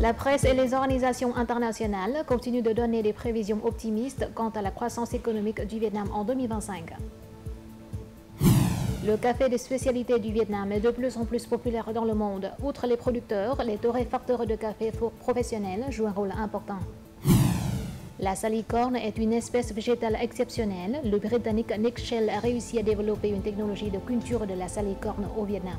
La presse et les organisations internationales continuent de donner des prévisions optimistes quant à la croissance économique du Vietnam en 2025. Le café de spécialité du Vietnam est de plus en plus populaire dans le monde. Outre les producteurs, les torréfacteurs de café professionnels jouent un rôle important. La salicorne est une espèce végétale exceptionnelle. Le Britannique Nick Shell a réussi à développer une technologie de culture de la salicorne au Vietnam.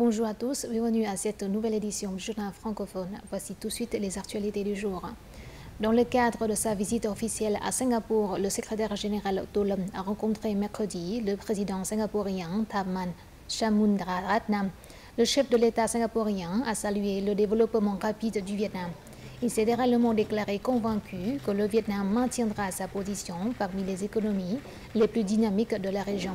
Bonjour à tous, bienvenue à cette nouvelle édition du journal francophone. Voici tout de suite les actualités du jour. Dans le cadre de sa visite officielle à Singapour, le secrétaire général Tolum a rencontré mercredi le président singapourien Tharman Shanmugaratnam. Le chef de l'État singapourien a salué le développement rapide du Vietnam. Il s'est également déclaré convaincu que le Vietnam maintiendra sa position parmi les économies les plus dynamiques de la région.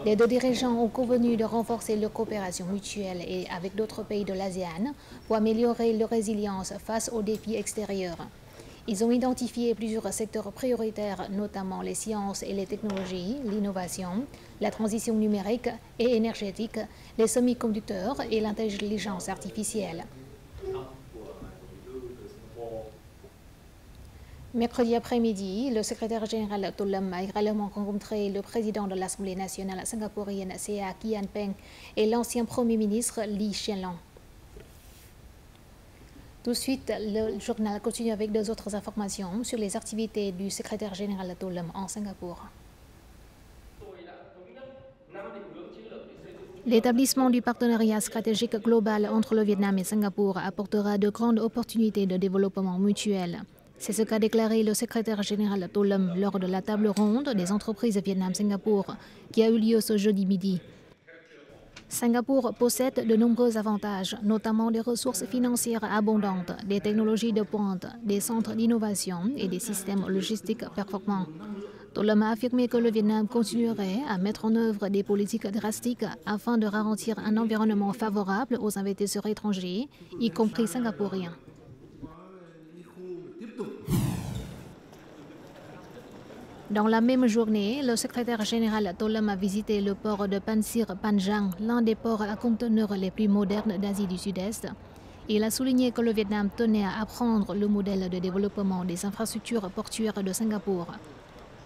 Les deux dirigeants ont convenu de renforcer leur coopération mutuelle et avec d'autres pays de l'ASEAN pour améliorer leur résilience face aux défis extérieurs. Ils ont identifié plusieurs secteurs prioritaires, notamment les sciences et les technologies, l'innovation, la transition numérique et énergétique, les semi-conducteurs et l'intelligence artificielle. Mercredi après-midi, le secrétaire général Tolum a également rencontré le président de l'Assemblée nationale singapourienne Sea Kian Peng et l'ancien Premier ministre Lee Hsien Loong. Tout de suite, le journal continue avec deux autres informations sur les activités du secrétaire général Tolum en Singapour. L'établissement du partenariat stratégique global entre le Vietnam et Singapour apportera de grandes opportunités de développement mutuel. C'est ce qu'a déclaré le secrétaire général Tolum lors de la table ronde des entreprises Vietnam-Singapour qui a eu lieu ce jeudi midi. Singapour possède de nombreux avantages, notamment des ressources financières abondantes, des technologies de pointe, des centres d'innovation et des systèmes logistiques performants. Tolum a affirmé que le Vietnam continuerait à mettre en œuvre des politiques drastiques afin de garantir un environnement favorable aux investisseurs étrangers, y compris singapouriens. Dans la même journée, le secrétaire général Tolum a visité le port de Pansir Panjang, l'un des ports à conteneurs les plus modernes d'Asie du Sud-Est. Il a souligné que le Vietnam tenait à apprendre le modèle de développement des infrastructures portuaires de Singapour.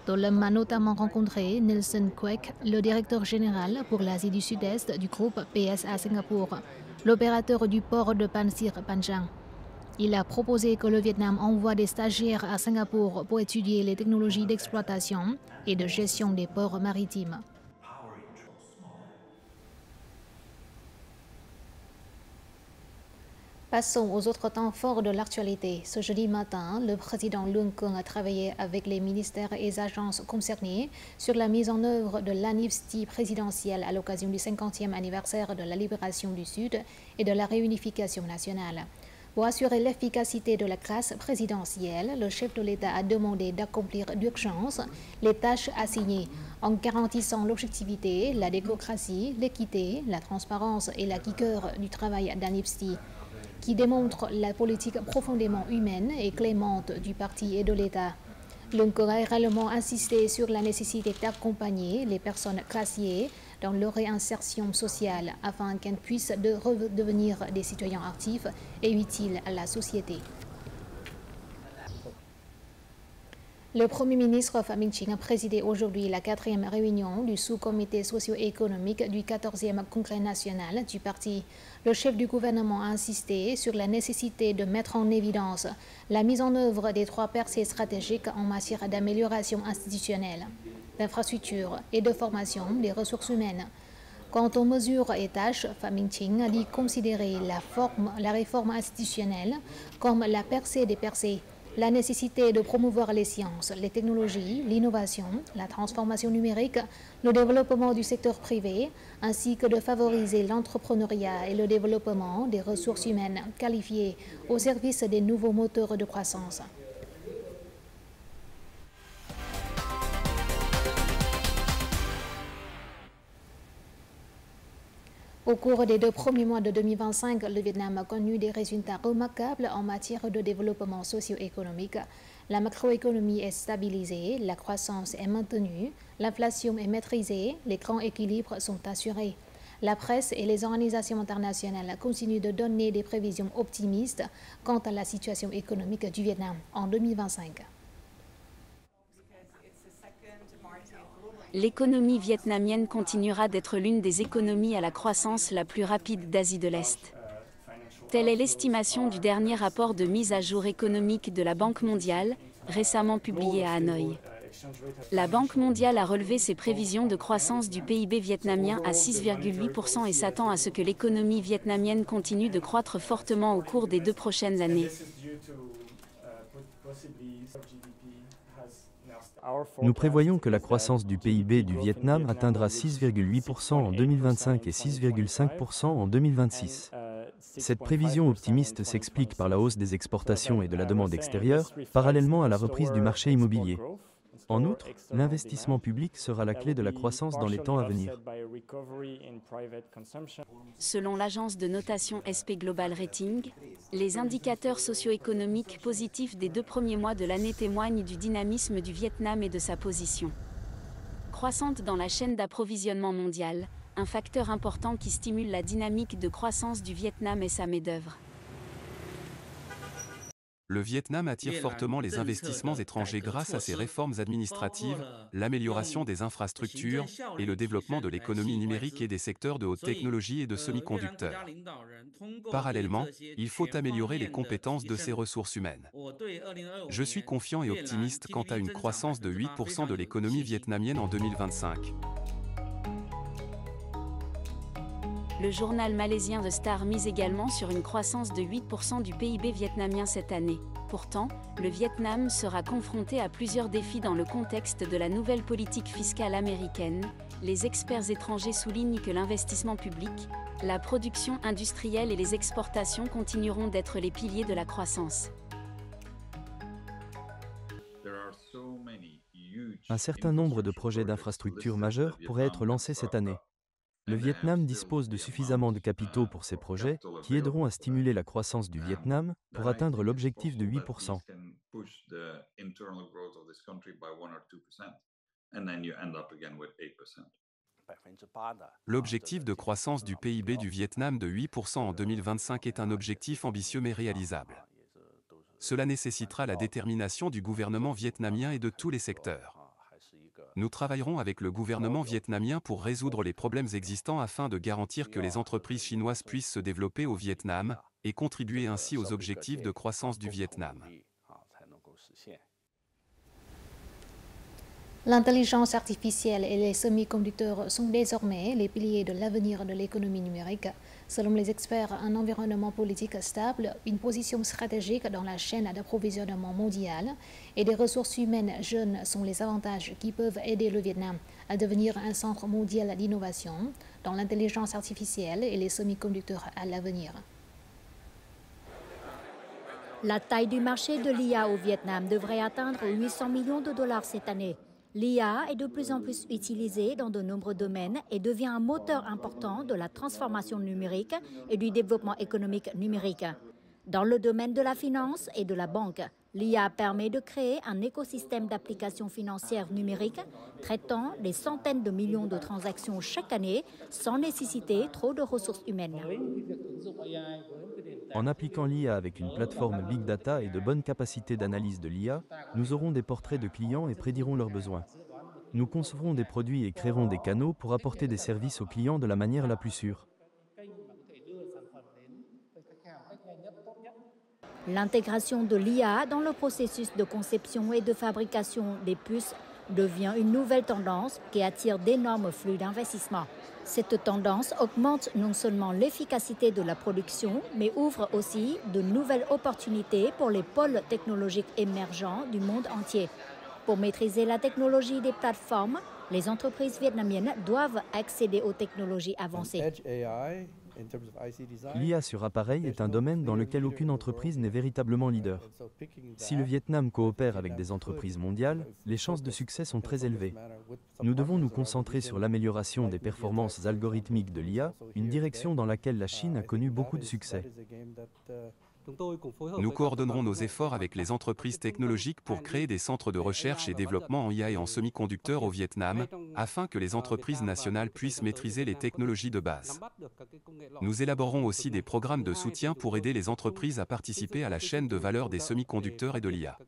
Tolum a notamment rencontré Nelson Quek, le directeur général pour l'Asie du Sud-Est du groupe PSA Singapour, l'opérateur du port de Pansir Panjang. Il a proposé que le Vietnam envoie des stagiaires à Singapour pour étudier les technologies d'exploitation et de gestion des ports maritimes. Passons aux autres temps forts de l'actualité. Ce jeudi matin, le président Loong Khoeng a travaillé avec les ministères et agences concernés sur la mise en œuvre de l'amnistie présidentielle à l'occasion du 50e anniversaire de la libération du Sud et de la réunification nationale. Pour assurer l'efficacité de la grâce présidentielle, le chef de l'État a demandé d'accomplir d'urgence les tâches assignées en garantissant l'objectivité, la démocratie, l'équité, la transparence et la rigueur du travail d'amnistie, qui démontre la politique profondément humaine et clémente du parti et de l'État. Loong Khoeng a également insisté sur la nécessité d'accompagner les personnes graciées dans leur réinsertion sociale afin qu'elles puissent redevenir des citoyens actifs et utiles à la société. Le Premier ministre Pham Minh Chinh a présidé aujourd'hui la 4e réunion du sous-comité socio-économique du 14e congrès national du parti. Le chef du gouvernement a insisté sur la nécessité de mettre en évidence la mise en œuvre des 3 percées stratégiques en matière d'amélioration institutionnelle, d'infrastructure et de formation des ressources humaines. Quant aux mesures et tâches, Pham Minh Chinh a dit considérer la réforme institutionnelle comme la percée des percées, la nécessité de promouvoir les sciences, les technologies, l'innovation, la transformation numérique, le développement du secteur privé, ainsi que de favoriser l'entrepreneuriat et le développement des ressources humaines qualifiées au service des nouveaux moteurs de croissance. Au cours des 2 premiers mois de 2025, le Vietnam a connu des résultats remarquables en matière de développement socio-économique. La macroéconomie est stabilisée, la croissance est maintenue, l'inflation est maîtrisée, les grands équilibres sont assurés. La presse et les organisations internationales continuent de donner des prévisions optimistes quant à la situation économique du Vietnam en 2025. L'économie vietnamienne continuera d'être l'une des économies à la croissance la plus rapide d'Asie de l'Est. Telle est l'estimation du dernier rapport de mise à jour économique de la Banque mondiale, récemment publié à Hanoï. La Banque mondiale a relevé ses prévisions de croissance du PIB vietnamien à 6,8% et s'attend à ce que l'économie vietnamienne continue de croître fortement au cours des 2 prochaines années. Nous prévoyons que la croissance du PIB du Vietnam atteindra 6,8% en 2025 et 6,5% en 2026. Cette prévision optimiste s'explique par la hausse des exportations et de la demande extérieure, parallèlement à la reprise du marché immobilier. En outre, l'investissement public sera la clé de la croissance dans les temps à venir. Selon l'agence de notation SP Global Rating, les indicateurs socio-économiques positifs des 2 premiers mois de l'année témoignent du dynamisme du Vietnam et de sa position croissante dans la chaîne d'approvisionnement mondiale, un facteur important qui stimule la dynamique de croissance du Vietnam et sa main-d'œuvre. Le Vietnam attire fortement les investissements étrangers grâce à ses réformes administratives, l'amélioration des infrastructures et le développement de l'économie numérique et des secteurs de haute technologie et de semi-conducteurs. Parallèlement, il faut améliorer les compétences de ses ressources humaines. Je suis confiant et optimiste quant à une croissance de 8% de l'économie vietnamienne en 2025. Le journal malaisien The Star mise également sur une croissance de 8% du PIB vietnamien cette année. Pourtant, le Vietnam sera confronté à plusieurs défis dans le contexte de la nouvelle politique fiscale américaine. Les experts étrangers soulignent que l'investissement public, la production industrielle et les exportations continueront d'être les piliers de la croissance. Un certain nombre de projets d'infrastructures majeurs pourraient être lancés cette année. Le Vietnam dispose de suffisamment de capitaux pour ces projets, qui aideront à stimuler la croissance du Vietnam pour atteindre l'objectif de 8%. L'objectif de croissance du PIB du Vietnam de 8% en 2025 est un objectif ambitieux mais réalisable. Cela nécessitera la détermination du gouvernement vietnamien et de tous les secteurs. Nous travaillerons avec le gouvernement vietnamien pour résoudre les problèmes existants afin de garantir que les entreprises chinoises puissent se développer au Vietnam et contribuer ainsi aux objectifs de croissance du Vietnam. L'intelligence artificielle et les semi-conducteurs sont désormais les piliers de l'avenir de l'économie numérique. Selon les experts, un environnement politique stable, une position stratégique dans la chaîne d'approvisionnement mondiale et des ressources humaines jeunes sont les avantages qui peuvent aider le Vietnam à devenir un centre mondial d'innovation dans l'intelligence artificielle et les semi-conducteurs à l'avenir. La taille du marché de l'IA au Vietnam devrait atteindre 800 millions de dollars cette année. L'IA est de plus en plus utilisée dans de nombreux domaines et devient un moteur important de la transformation numérique et du développement économique numérique. Dans le domaine de la finance et de la banque, l'IA permet de créer un écosystème d'applications financières numériques traitant des centaines de millions de transactions chaque année sans nécessiter trop de ressources humaines. En appliquant l'IA avec une plateforme Big Data et de bonnes capacités d'analyse de l'IA, nous aurons des portraits de clients et prédirons leurs besoins. Nous concevrons des produits et créerons des canaux pour apporter des services aux clients de la manière la plus sûre. L'intégration de l'IA dans le processus de conception et de fabrication des puces devient une nouvelle tendance qui attire d'énormes flux d'investissement. Cette tendance augmente non seulement l'efficacité de la production, mais ouvre aussi de nouvelles opportunités pour les pôles technologiques émergents du monde entier. Pour maîtriser la technologie des plateformes, les entreprises vietnamiennes doivent accéder aux technologies avancées. L'IA sur appareil est un domaine dans lequel aucune entreprise n'est véritablement leader. Si le Vietnam coopère avec des entreprises mondiales, les chances de succès sont très élevées. Nous devons nous concentrer sur l'amélioration des performances algorithmiques de l'IA, une direction dans laquelle la Chine a connu beaucoup de succès. Nous coordonnerons nos efforts avec les entreprises technologiques pour créer des centres de recherche et développement en IA et en semi-conducteurs au Vietnam, afin que les entreprises nationales puissent maîtriser les technologies de base. Nous élaborerons aussi des programmes de soutien pour aider les entreprises à participer à la chaîne de valeur des semi-conducteurs et de l'IA.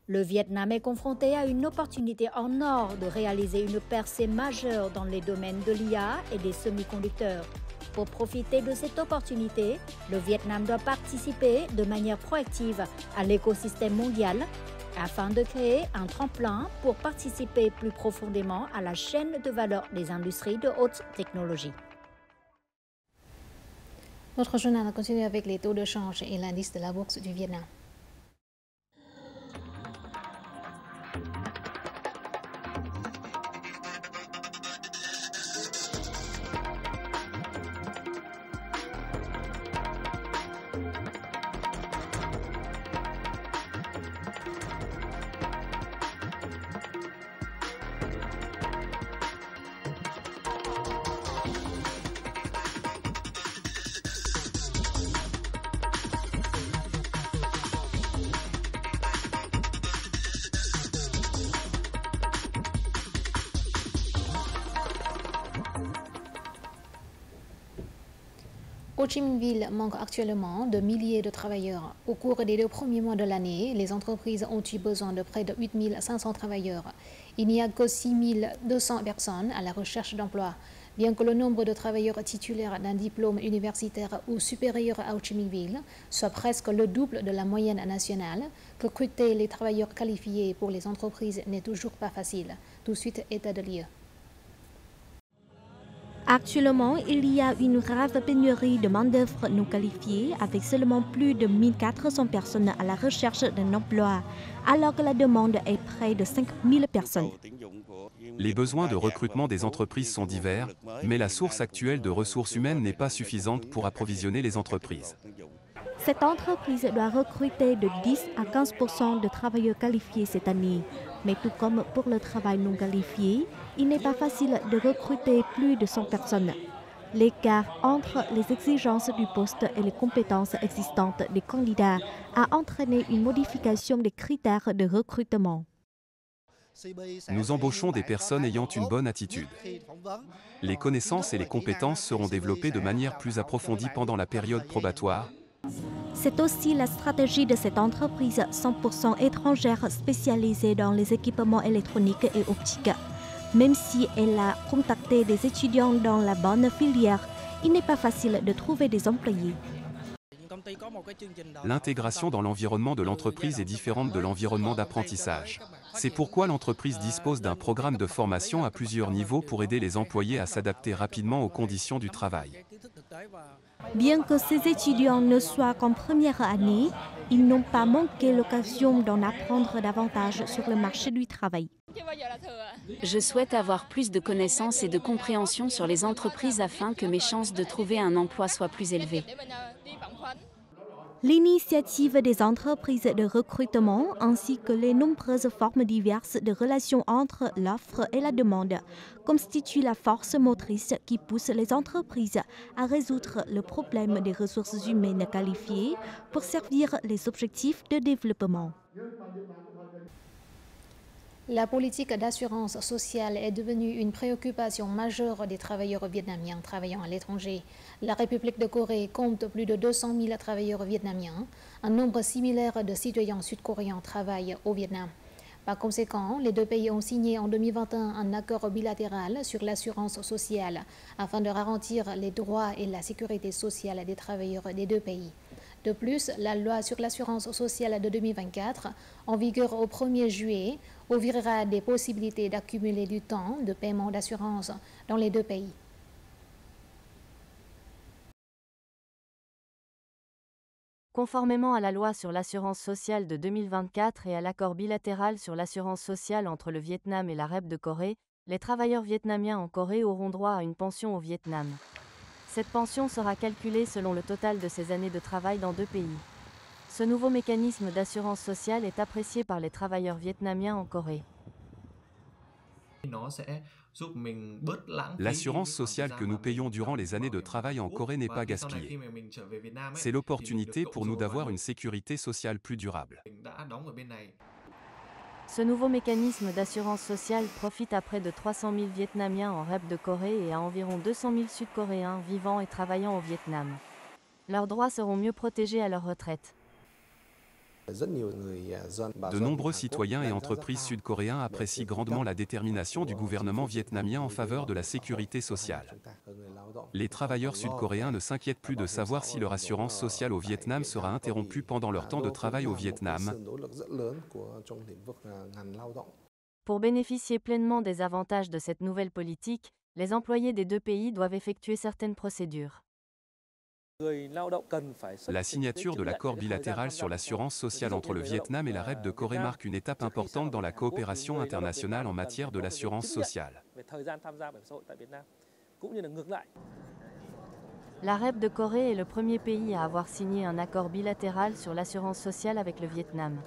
Le Vietnam est confronté à une opportunité en or de réaliser une percée majeure dans les domaines de l'IA et des semi-conducteurs. Pour profiter de cette opportunité, le Vietnam doit participer de manière proactive à l'écosystème mondial afin de créer un tremplin pour participer plus profondément à la chaîne de valeur des industries de haute technologie. Notre journal continue avec les taux de change et l'indice de la bourse du Vietnam. Ho Chi Minh Ville manque actuellement de milliers de travailleurs. Au cours des 2 premiers mois de l'année, les entreprises ont eu besoin de près de 8 500 travailleurs. Il n'y a que 6 200 personnes à la recherche d'emploi. Bien que le nombre de travailleurs titulaires d'un diplôme universitaire ou supérieur à Ho Chi Minh Ville soit presque le double de la moyenne nationale, recruter les travailleurs qualifiés pour les entreprises n'est toujours pas facile. Tout de suite, état de lieu. Actuellement, il y a une grave pénurie de main-d'œuvre non qualifiée avec seulement plus de 1400 personnes à la recherche d'un emploi, alors que la demande est près de 5000 personnes. Les besoins de recrutement des entreprises sont divers, mais la source actuelle de ressources humaines n'est pas suffisante pour approvisionner les entreprises. Cette entreprise doit recruter de 10 à 15% de travailleurs qualifiés cette année. Mais tout comme pour le travail non qualifié, il n'est pas facile de recruter plus de 100 personnes. L'écart entre les exigences du poste et les compétences existantes des candidats a entraîné une modification des critères de recrutement. Nous embauchons des personnes ayant une bonne attitude. Les connaissances et les compétences seront développées de manière plus approfondie pendant la période probatoire. C'est aussi la stratégie de cette entreprise 100% étrangère spécialisée dans les équipements électroniques et optiques. Même si elle a contacté des étudiants dans la bonne filière, il n'est pas facile de trouver des employés. L'intégration dans l'environnement de l'entreprise est différente de l'environnement d'apprentissage. C'est pourquoi l'entreprise dispose d'un programme de formation à plusieurs niveaux pour aider les employés à s'adapter rapidement aux conditions du travail. Bien que ces étudiants ne soient qu'en première année, ils n'ont pas manqué l'occasion d'en apprendre davantage sur le marché du travail. Je souhaite avoir plus de connaissances et de compréhension sur les entreprises afin que mes chances de trouver un emploi soient plus élevées. L'initiative des entreprises de recrutement ainsi que les nombreuses formes diverses de relations entre l'offre et la demande constituent la force motrice qui pousse les entreprises à résoudre le problème des ressources humaines qualifiées pour servir les objectifs de développement. La politique d'assurance sociale est devenue une préoccupation majeure des travailleurs vietnamiens travaillant à l'étranger. La République de Corée compte plus de 200 000 travailleurs vietnamiens. Un nombre similaire de citoyens sud-coréens travaillent au Vietnam. Par conséquent, les deux pays ont signé en 2021 un accord bilatéral sur l'assurance sociale afin de garantir les droits et la sécurité sociale des travailleurs des deux pays. De plus, la loi sur l'assurance sociale de 2024, en vigueur au 1er juillet, ouvrira des possibilités d'accumuler du temps de paiement d'assurance dans les deux pays. Conformément à la loi sur l'assurance sociale de 2024 et à l'accord bilatéral sur l'assurance sociale entre le Vietnam et la REP de Corée, les travailleurs vietnamiens en Corée auront droit à une pension au Vietnam. Cette pension sera calculée selon le total de ses années de travail dans 2 pays. Ce nouveau mécanisme d'assurance sociale est apprécié par les travailleurs vietnamiens en Corée. L'assurance sociale que nous payons durant les années de travail en Corée n'est pas gaspillée. C'est l'opportunité pour nous d'avoir une sécurité sociale plus durable. Ce nouveau mécanisme d'assurance sociale profite à près de 300 000 Vietnamiens en REP de Corée et à environ 200 000 Sud-Coréens vivant et travaillant au Vietnam. Leurs droits seront mieux protégés à leur retraite. De nombreux citoyens et entreprises sud-coréens apprécient grandement la détermination du gouvernement vietnamien en faveur de la sécurité sociale. Les travailleurs sud-coréens ne s'inquiètent plus de savoir si leur assurance sociale au Vietnam sera interrompue pendant leur temps de travail au Vietnam. Pour bénéficier pleinement des avantages de cette nouvelle politique, les employés des 2 pays doivent effectuer certaines procédures. La signature de l'accord bilatéral sur l'assurance sociale entre le Vietnam et la REP de Corée marque une étape importante dans la coopération internationale en matière de l'assurance sociale. La REP de Corée est le premier pays à avoir signé un accord bilatéral sur l'assurance sociale avec le Vietnam.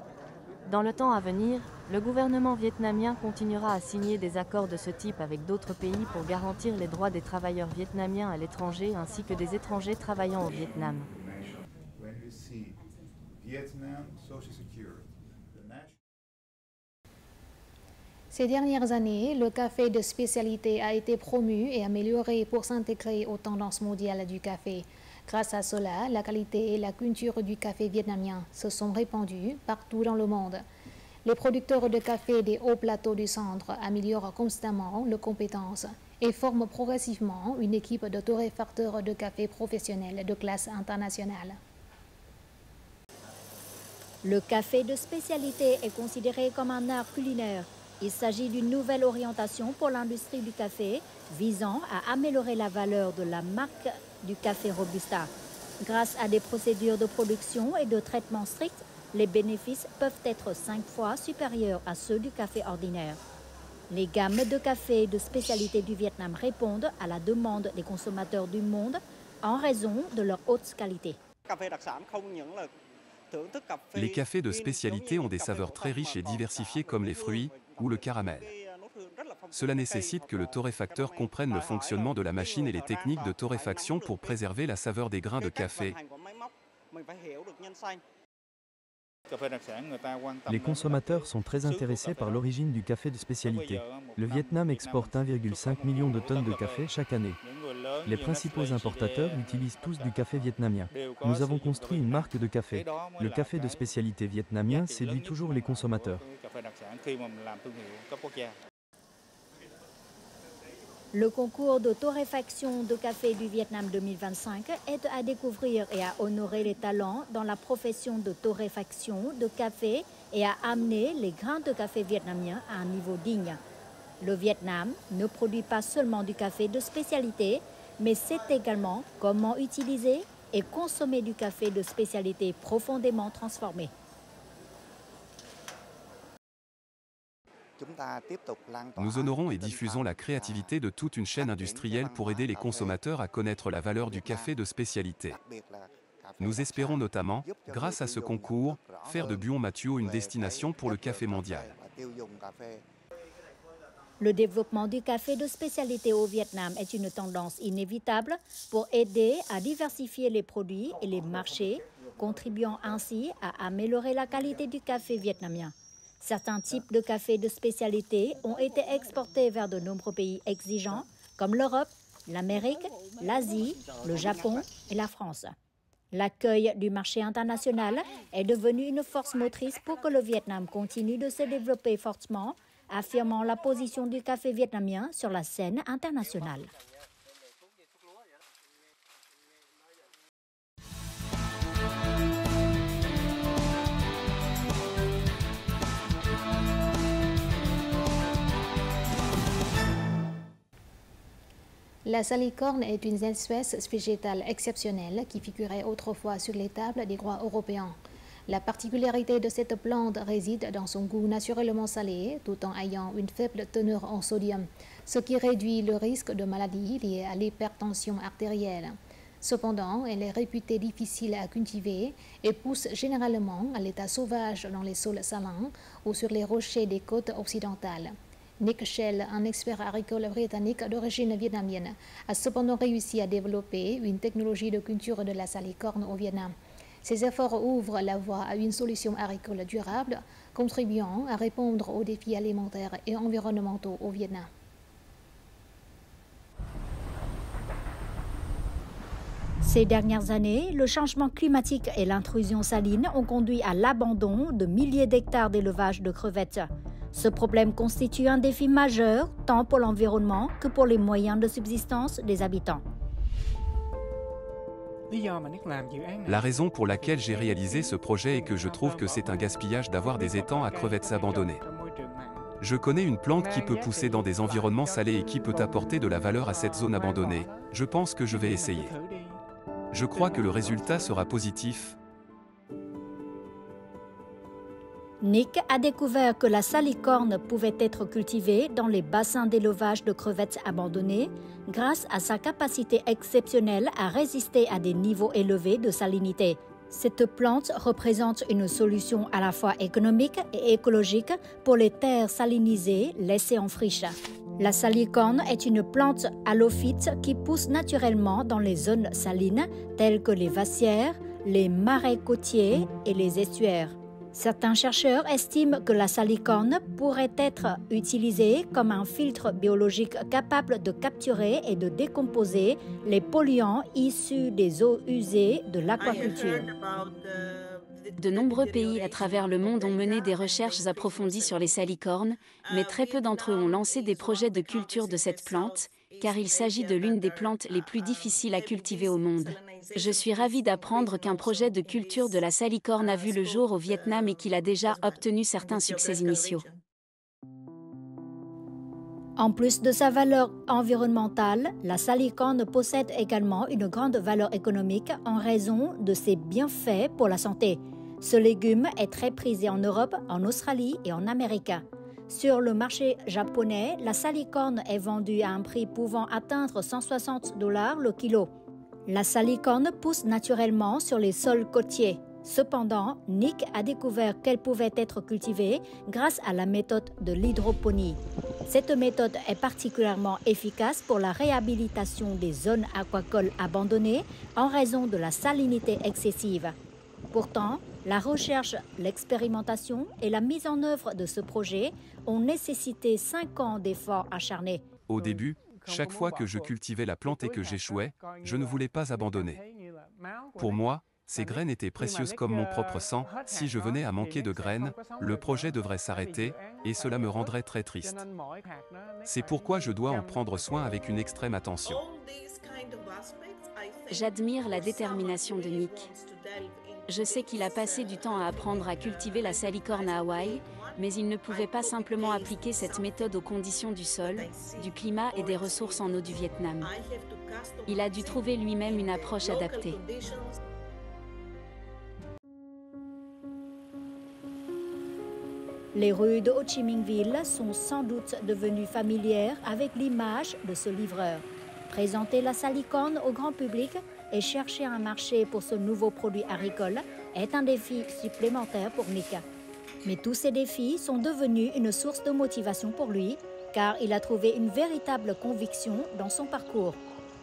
Dans le temps à venir, le gouvernement vietnamien continuera à signer des accords de ce type avec d'autres pays pour garantir les droits des travailleurs vietnamiens à l'étranger ainsi que des étrangers travaillant au Vietnam. Ces dernières années, le café de spécialité a été promu et amélioré pour s'intégrer aux tendances mondiales du café. Grâce à cela, la qualité et la culture du café vietnamien se sont répandues partout dans le monde. Les producteurs de café des hauts plateaux du centre améliorent constamment leurs compétences et forment progressivement une équipe de torréfacteurs de café professionnels de classe internationale. Le café de spécialité est considéré comme un art culinaire. Il s'agit d'une nouvelle orientation pour l'industrie du café visant à améliorer la valeur de la marque du café Robusta. Grâce à des procédures de production et de traitement stricts, les bénéfices peuvent être 5 fois supérieurs à ceux du café ordinaire. Les gammes de café de spécialité du Vietnam répondent à la demande des consommateurs du monde en raison de leur haute qualité. Les cafés de spécialité ont des saveurs très riches et diversifiées comme les fruits ou le caramel. Cela nécessite que le torréfacteur comprenne le fonctionnement de la machine et les techniques de torréfaction pour préserver la saveur des grains de café. Les consommateurs sont très intéressés par l'origine du café de spécialité. Le Vietnam exporte 1,5 million de tonnes de café chaque année. Les principaux importateurs utilisent tous du café vietnamien. Nous avons construit une marque de café. Le café de spécialité vietnamien séduit toujours les consommateurs. Le concours de torréfaction de café du Vietnam 2025 aide à découvrir et à honorer les talents dans la profession de torréfaction de café et à amener les grains de café vietnamiens à un niveau digne. Le Vietnam ne produit pas seulement du café de spécialité, mais sait également comment utiliser et consommer du café de spécialité profondément transformé. Nous honorons et diffusons la créativité de toute une chaîne industrielle pour aider les consommateurs à connaître la valeur du café de spécialité. Nous espérons notamment, grâce à ce concours, faire de Buon Ma Thuot une destination pour le café mondial. Le développement du café de spécialité au Vietnam est une tendance inévitable pour aider à diversifier les produits et les marchés, contribuant ainsi à améliorer la qualité du café vietnamien. Certains types de café de spécialité ont été exportés vers de nombreux pays exigeants, comme l'Europe, l'Amérique, l'Asie, le Japon et la France. L'accueil du marché international est devenu une force motrice pour que le Vietnam continue de se développer fortement, affirmant la position du café vietnamien sur la scène internationale. La salicorne est une espèce végétale exceptionnelle qui figurait autrefois sur les tables des rois européens. La particularité de cette plante réside dans son goût naturellement salé, tout en ayant une faible teneur en sodium, ce qui réduit le risque de maladies liées à l'hypertension artérielle. Cependant, elle est réputée difficile à cultiver et pousse généralement à l'état sauvage dans les sols salins ou sur les rochers des côtes occidentales. Nick Shell, un expert agricole britannique d'origine vietnamienne, a cependant réussi à développer une technologie de culture de la salicorne au Vietnam. Ces efforts ouvrent la voie à une solution agricole durable, contribuant à répondre aux défis alimentaires et environnementaux au Vietnam. Ces dernières années, le changement climatique et l'intrusion saline ont conduit à l'abandon de milliers d'hectares d'élevage de crevettes. Ce problème constitue un défi majeur, tant pour l'environnement que pour les moyens de subsistance des habitants. La raison pour laquelle j'ai réalisé ce projet est que je trouve que c'est un gaspillage d'avoir des étangs à crevettes abandonnés. Je connais une plante qui peut pousser dans des environnements salés et qui peut apporter de la valeur à cette zone abandonnée. Je pense que je vais essayer. Je crois que le résultat sera positif. Nick a découvert que la salicorne pouvait être cultivée dans les bassins d'élevage de crevettes abandonnés grâce à sa capacité exceptionnelle à résister à des niveaux élevés de salinité. Cette plante représente une solution à la fois économique et écologique pour les terres salinisées laissées en friche. La salicorne est une plante halophyte qui pousse naturellement dans les zones salines telles que les vasières, les marais côtiers et les estuaires. Certains chercheurs estiment que la salicorne pourrait être utilisée comme un filtre biologique capable de capturer et de décomposer les polluants issus des eaux usées de l'aquaculture. De nombreux pays à travers le monde ont mené des recherches approfondies sur les salicornes, mais très peu d'entre eux ont lancé des projets de culture de cette plante, car il s'agit de l'une des plantes les plus difficiles à cultiver au monde. Je suis ravie d'apprendre qu'un projet de culture de la salicorne a vu le jour au Vietnam et qu'il a déjà obtenu certains succès initiaux. En plus de sa valeur environnementale, la salicorne possède également une grande valeur économique en raison de ses bienfaits pour la santé. Ce légume est très prisé en Europe, en Australie et en Amérique. Sur le marché japonais, la salicorne est vendue à un prix pouvant atteindre $160 le kilo. La salicorne pousse naturellement sur les sols côtiers. Cependant, Nick a découvert qu'elle pouvait être cultivée grâce à la méthode de l'hydroponie. Cette méthode est particulièrement efficace pour la réhabilitation des zones aquacoles abandonnées en raison de la salinité excessive. Pourtant, la recherche, l'expérimentation et la mise en œuvre de ce projet ont nécessité 5 ans d'efforts acharnés. Au début, chaque fois que je cultivais la plante et que j'échouais, je ne voulais pas abandonner. Pour moi, ces graines étaient précieuses comme mon propre sang. Si je venais à manquer de graines, le projet devrait s'arrêter, et cela me rendrait très triste. C'est pourquoi je dois en prendre soin avec une extrême attention. J'admire la détermination de Nick. Je sais qu'il a passé du temps à apprendre à cultiver la salicorne à Hawaï, mais il ne pouvait pas simplement appliquer cette méthode aux conditions du sol, du climat et des ressources en eau du Vietnam. Il a dû trouver lui-même une approche adaptée. Les rues de Ho Chi Minh Ville sont sans doute devenues familières avec l'image de ce livreur. Présenter la salicorne au grand public et chercher un marché pour ce nouveau produit agricole est un défi supplémentaire pour Nick. Mais tous ces défis sont devenus une source de motivation pour lui, car il a trouvé une véritable conviction dans son parcours.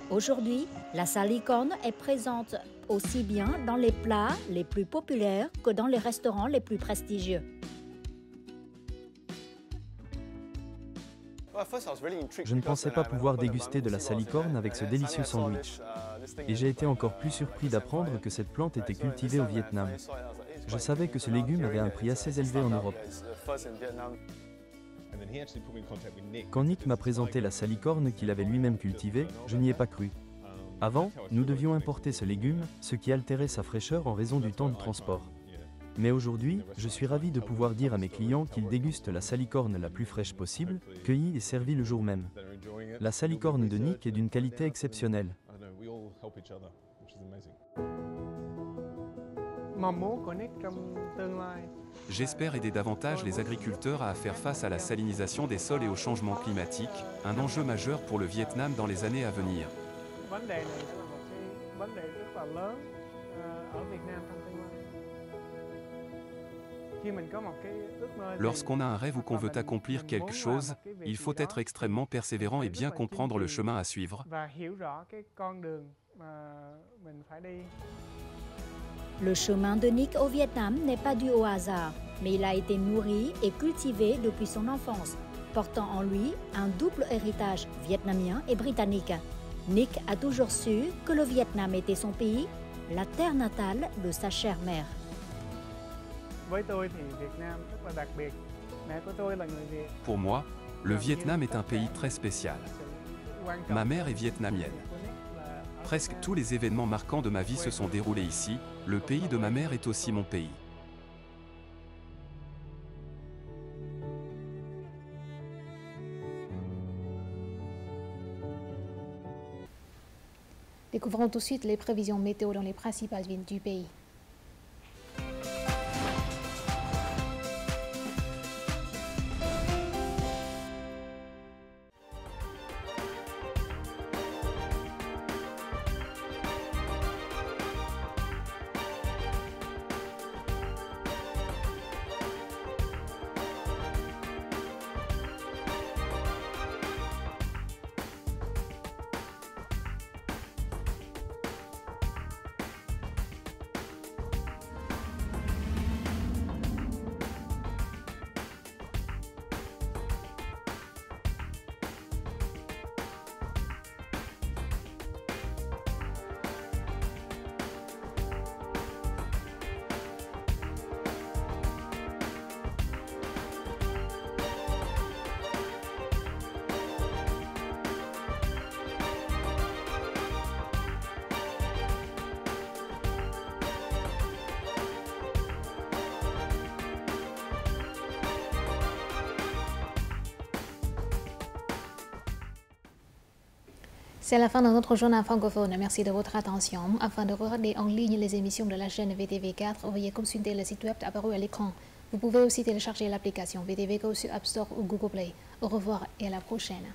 Aujourd'hui, la salicorne est présente aussi bien dans les plats les plus populaires que dans les restaurants les plus prestigieux. Je ne pensais pas pouvoir déguster de la salicorne avec ce délicieux sandwich. Et j'ai été encore plus surpris d'apprendre que cette plante était cultivée au Vietnam. Je savais que ce légume avait un prix assez élevé en Europe. Quand Nick m'a présenté la salicorne qu'il avait lui-même cultivée, je n'y ai pas cru. Avant, nous devions importer ce légume, ce qui altérait sa fraîcheur en raison du temps de transport. Mais aujourd'hui, je suis ravi de pouvoir dire à mes clients qu'ils dégustent la salicorne la plus fraîche possible, cueillie et servie le jour même. La salicorne de Nick est d'une qualité exceptionnelle. J'espère aider davantage les agriculteurs à faire face à la salinisation des sols et au changement climatique, un enjeu majeur pour le Vietnam dans les années à venir. Lorsqu'on a un rêve ou qu'on veut accomplir quelque chose, il faut être extrêmement persévérant et bien comprendre le chemin à suivre. Le chemin de Nick au Vietnam n'est pas dû au hasard, mais il a été nourri et cultivé depuis son enfance, portant en lui un double héritage vietnamien et britannique. Nick a toujours su que le Vietnam était son pays, la terre natale de sa chère mère. Pour moi, le Vietnam est un pays très spécial. Ma mère est vietnamienne. Presque tous les événements marquants de ma vie se sont déroulés ici, le pays de ma mère est aussi mon pays. Découvrons tout de suite les prévisions météo dans les principales villes du pays. C'est la fin de notre journal francophone. Merci de votre attention. Afin de regarder en ligne les émissions de la chaîne VTV4, veuillez consulter le site web apparu à l'écran. Vous pouvez aussi télécharger l'application VTV Go sur App Store ou Google Play. Au revoir et à la prochaine.